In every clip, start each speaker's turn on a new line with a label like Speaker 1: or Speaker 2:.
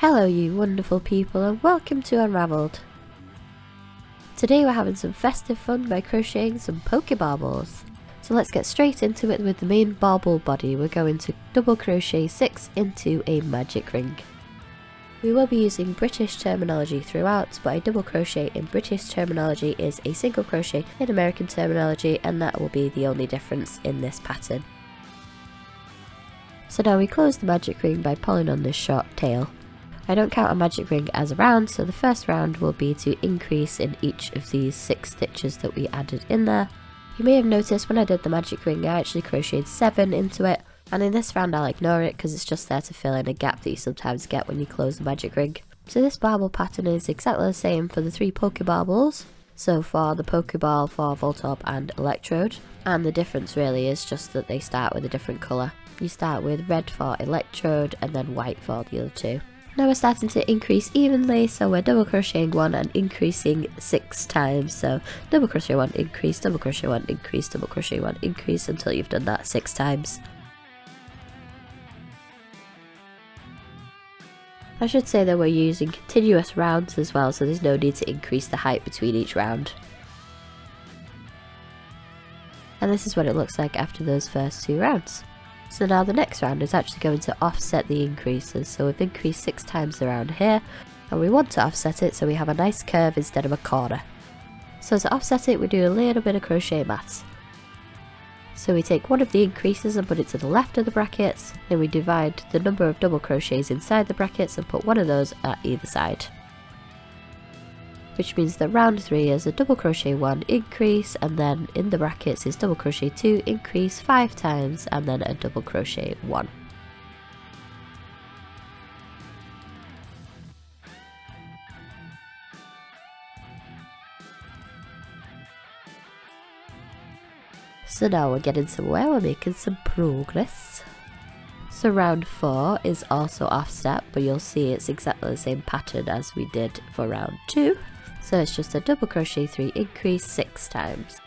Speaker 1: Hello you wonderful people and welcome to Unravelled. Today we're having some festive fun by crocheting some Poké-baubles. So let's get straight into it with the main Bauble body. We're going to double crochet 6 into a magic ring. We will be using British terminology throughout, but a double crochet in British terminology is a single crochet in American terminology, and that will be the only difference in this pattern. So now we close the magic ring by pulling on this short tail. I don't count a magic ring as a round, so the first round will be to increase in each of these 6 stitches that we added in there. You may have noticed when I did the magic ring I actually crocheted 7 into it, and in this round I'll ignore it because it's just there to fill in a gap that you sometimes get when you close the magic ring. So this Bauble pattern is exactly the same for the 3 Poké-baubles, so for the Pokéball, for Voltorb and Electrode, and the difference really is just that they start with a different colour. You start with red for Electrode and then white for the other 2. Now we're starting to increase evenly, so we're double crocheting 1 and increasing 6 times. So double crochet 1, increase, double crochet 1, increase, double crochet 1, increase until you've done that 6 times. I should say that we're using continuous rounds as well, so there's no need to increase the height between each round. And this is what it looks like after those first 2 rounds. So now the next round is actually going to offset the increases, so we've increased 6 times around here, and we want to offset it so we have a nice curve instead of a corner. So to offset it we do a little bit of crochet maths. So we take one of the increases and put it to the left of the brackets, then we divide the number of double crochets inside the brackets and put one of those at either side. Which means that round 3 is a double crochet 1 increase, and then in the brackets is double crochet 2 increase 5 times, and then a double crochet 1. So now we're getting somewhere, we're making some progress. So round 4 is also offset, but you'll see it's exactly the same pattern as we did for round 2. So it's just a double crochet 3 increase 6 times.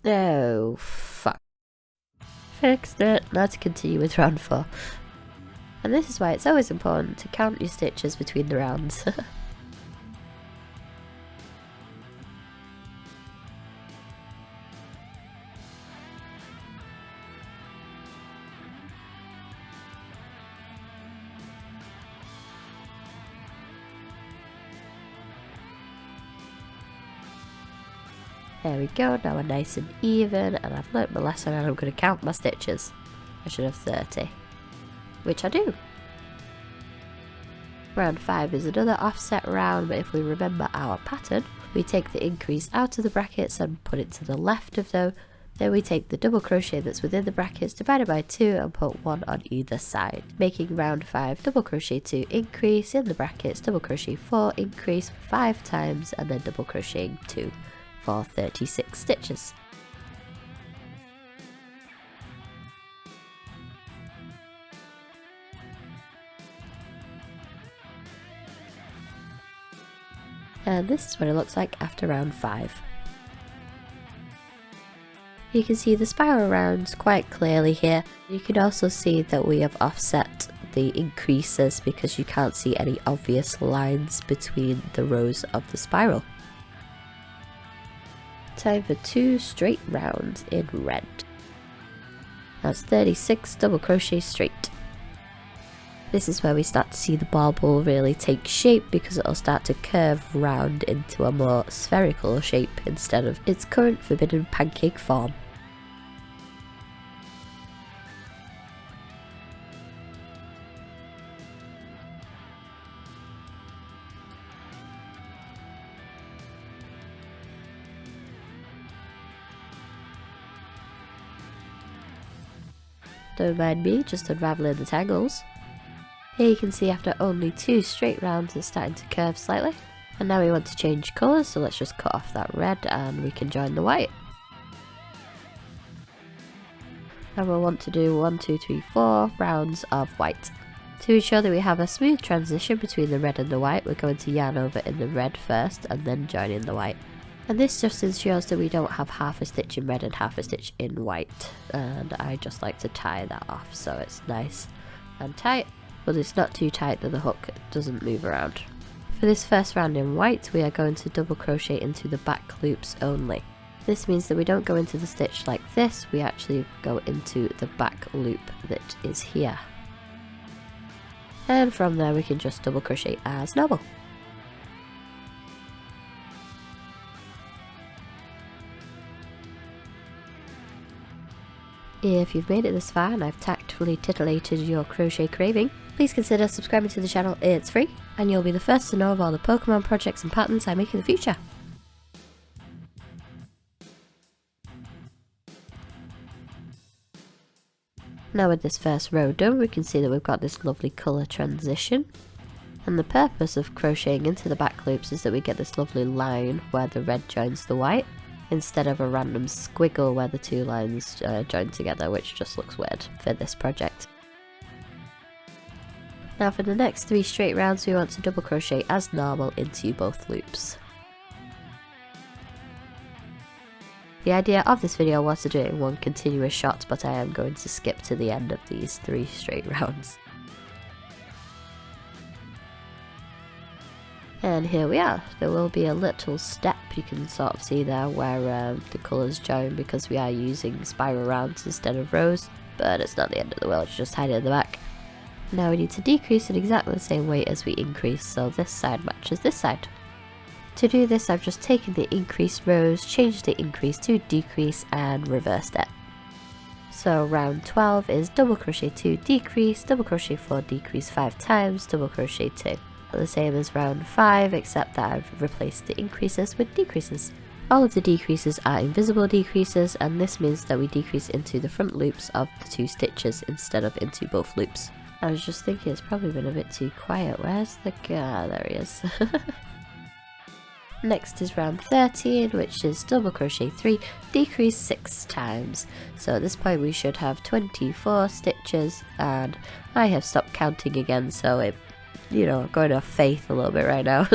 Speaker 1: Oh fuck. Fixed it. Now to continue with round 4. And this is why it's always important to count your stitches between the rounds. There we go, now we're nice and even, and I've learnt my lesson and I'm going to count my stitches. I should have 30. Which I do. Round 5 is another offset round, but if we remember our pattern, we take the increase out of the brackets and put it to the left of them. Then we take the double crochet that's within the brackets divided by 2 and put 1 on either side, making round 5 double crochet 2 increase in the brackets, double crochet 4 increase 5 times, and then double crocheting 2 for 36 stitches. And this is what it looks like after round 5. You can see the spiral rounds quite clearly here. You can also see that we have offset the increases because you can't see any obvious lines between the rows of the spiral. Time for 2 straight rounds in red. That's 36 double crochet straight. This is where we start to see the bauble really take shape because it'll start to curve round into a more spherical shape instead of its current forbidden pancake form. Don't mind me, just unravelling the tangles. Here you can see after only 2 straight rounds it's starting to curve slightly. And now we want to change colours, so let's just cut off that red and we can join the white. And we'll want to do 1, 2, 3, 4 rounds of white. To ensure that we have a smooth transition between the red and the white, we're going to yarn over in the red first and then join in the white. And this just ensures that we don't have half a stitch in red and half a stitch in white, and I just like to tie that off so it's nice and tight, but it's not too tight that the hook doesn't move around. For this first round in white, we are going to double crochet into the back loops only. This means that we don't go into the stitch like this, we actually go into the back loop that is here. And from there we can just double crochet as normal. If you've made it this far and I've tactfully titillated your crochet craving, please consider subscribing to the channel, it's free, and you'll be the first to know of all the Pokemon projects and patterns I make in the future. Now with this first row done, we can see that we've got this lovely colour transition. And the purpose of crocheting into the back loops is that we get this lovely line where the red joins the white, instead of a random squiggle where the two lines join together, which just looks weird for this project. Now for the next 3 straight rounds we want to double crochet as normal into both loops. The idea of this video was to do it in one continuous shot, but I am going to skip to the end of these 3 straight rounds. And here we are. There will be a little step you can sort of see there where the colours join because we are using spiral rounds instead of rows, but it's not the end of the world, just hide it in the back. Now we need to decrease in exactly the same way as we increase, so this side matches this side. To do this, I've just taken the increased rows, changed the increase to decrease and reversed it. So round 12 is double crochet 2, decrease, double crochet 4, decrease 5 times, double crochet 2. The same as round 5, except that I've replaced the increases with decreases. All of the decreases are invisible decreases, and this means that we decrease into the front loops of the 2 stitches instead of into both loops. I was just thinking it's probably been a bit too quiet. Where's the guy? There he is. Next is round 13, which is double crochet 3, decrease 6 times. So at this point we should have 24 stitches, and I have stopped counting again, so it, you know, I'm going off faith a little bit right now.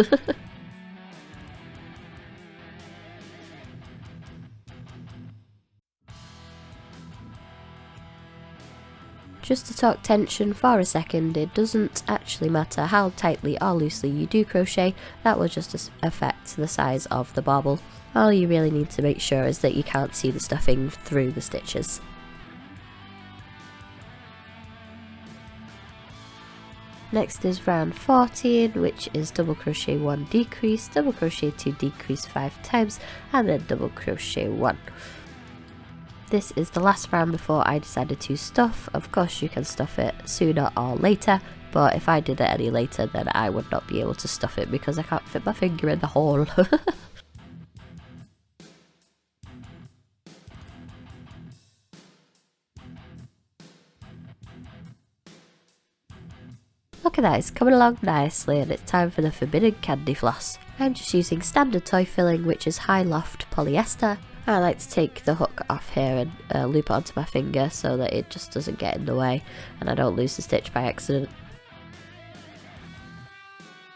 Speaker 1: Just to talk tension for a second, it doesn't actually matter how tightly or loosely you do crochet, that will just affect the size of the bauble. All you really need to make sure is that you can't see the stuffing through the stitches. Next is round 14, which is double crochet 1, decrease, double crochet 2, decrease 5 times, and then double crochet 1. This is the last round before I decided to stuff. Of course you can stuff it sooner or later, but if I did it any later then I would not be able to stuff it because I can't fit my finger in the hole. Look at that, it's coming along nicely and it's time for the forbidden candy floss. I'm just using standard toy filling, which is high loft polyester. I like to take the hook off here and loop it onto my finger so that it just doesn't get in the way and I don't lose the stitch by accident.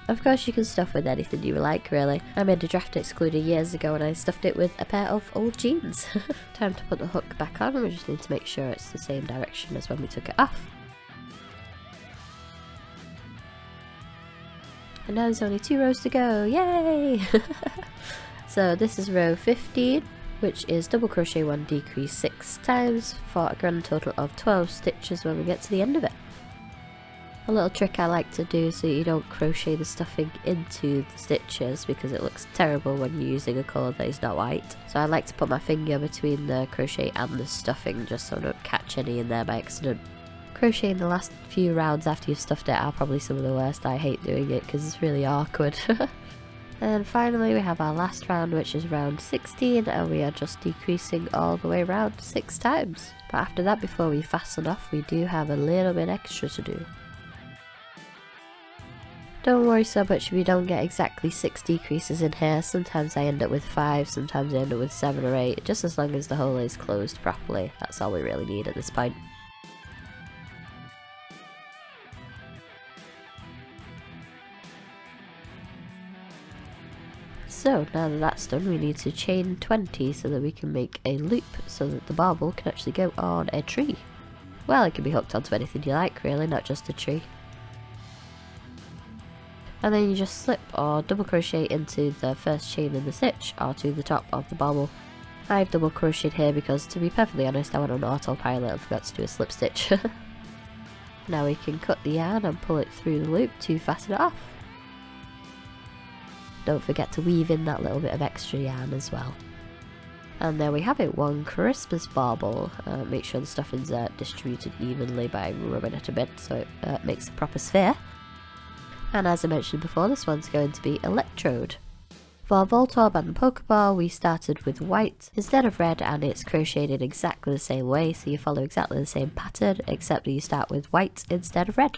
Speaker 1: Of course you can stuff with anything you like really. I made a draft excluder years ago and I stuffed it with a pair of old jeans. Time to put the hook back on, we just need to make sure it's the same direction as when we took it off. And now there's only 2 rows to go, yay! So this is row 15, which is double crochet 1, decrease 6 times for a grand total of 12 stitches when we get to the end of it. A little trick I like to do so you don't crochet the stuffing into the stitches because it looks terrible when you're using a colour that is not white. So I like to put my finger between the crochet and the stuffing just so I don't catch any in there by accident. Crocheting the last few rounds after you've stuffed it are probably some of the worst. I hate doing it because it's really awkward. And finally we have our last round, which is round 16, and we are just decreasing all the way around 6 times. But after that, before we fasten off, we do have a little bit extra to do. Don't worry so much if you don't get exactly 6 decreases in here. Sometimes I end up with 5, sometimes I end up with 7 or 8, just as long as the hole is closed properly. That's all we really need at this point. So now that that's done, we need to chain 20 so that we can make a loop so that the bauble can actually go on a tree. Well, it can be hooked onto anything you like really, not just a tree. And then you just slip or double crochet into the first chain in the stitch or to the top of the bauble. I've double crocheted here because, to be perfectly honest, I went on autopilot and forgot to do a slip stitch. Now we can cut the yarn and pull it through the loop to fasten it off. Don't forget to weave in that little bit of extra yarn as well. And there we have it, one Christmas bauble. Make sure the stuffings are distributed evenly by rubbing it a bit so it makes a proper sphere. And as I mentioned before, this one's going to be Electrode. For Voltorb and the Pokéball, we started with white instead of red, and it's crocheted in exactly the same way, so you follow exactly the same pattern except that you start with white instead of red.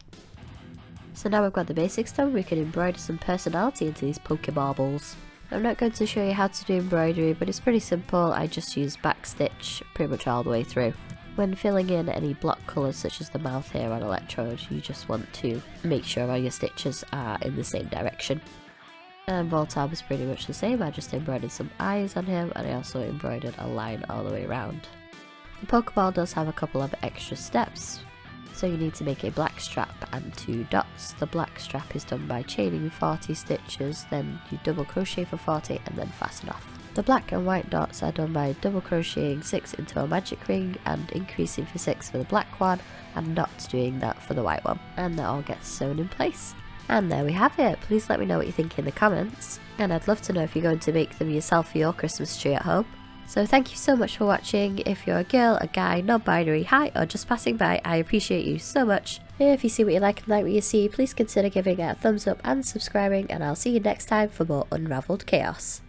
Speaker 1: So now we've got the basics done, we can embroider some personality into these Poké-baubles. I'm not going to show you how to do embroidery, but it's pretty simple. I just use backstitch pretty much all the way through. When filling in any block colours such as the mouth here on Electrode, you just want to make sure all your stitches are in the same direction. And Voltorb is pretty much the same. I just embroidered some eyes on him, and I also embroidered a line all the way around. The Pokeball does have a couple of extra steps. So you need to make a black strap and 2 dots. The black strap is done by chaining 40 stitches, then you double crochet for 40 and then fasten off. The black and white dots are done by double crocheting 6 into a magic ring and increasing for 6 for the black one and not doing that for the white one. And that all gets sewn in place. And there we have it. Please let me know what you think in the comments. And I'd love to know if you're going to make them yourself for your Christmas tree at home. So thank you so much for watching. If you're a girl, a guy, non-binary, hi, or just passing by, I appreciate you so much. If you see what you like and like what you see, please consider giving it a thumbs up and subscribing, and I'll see you next time for more Unravelled Chaos.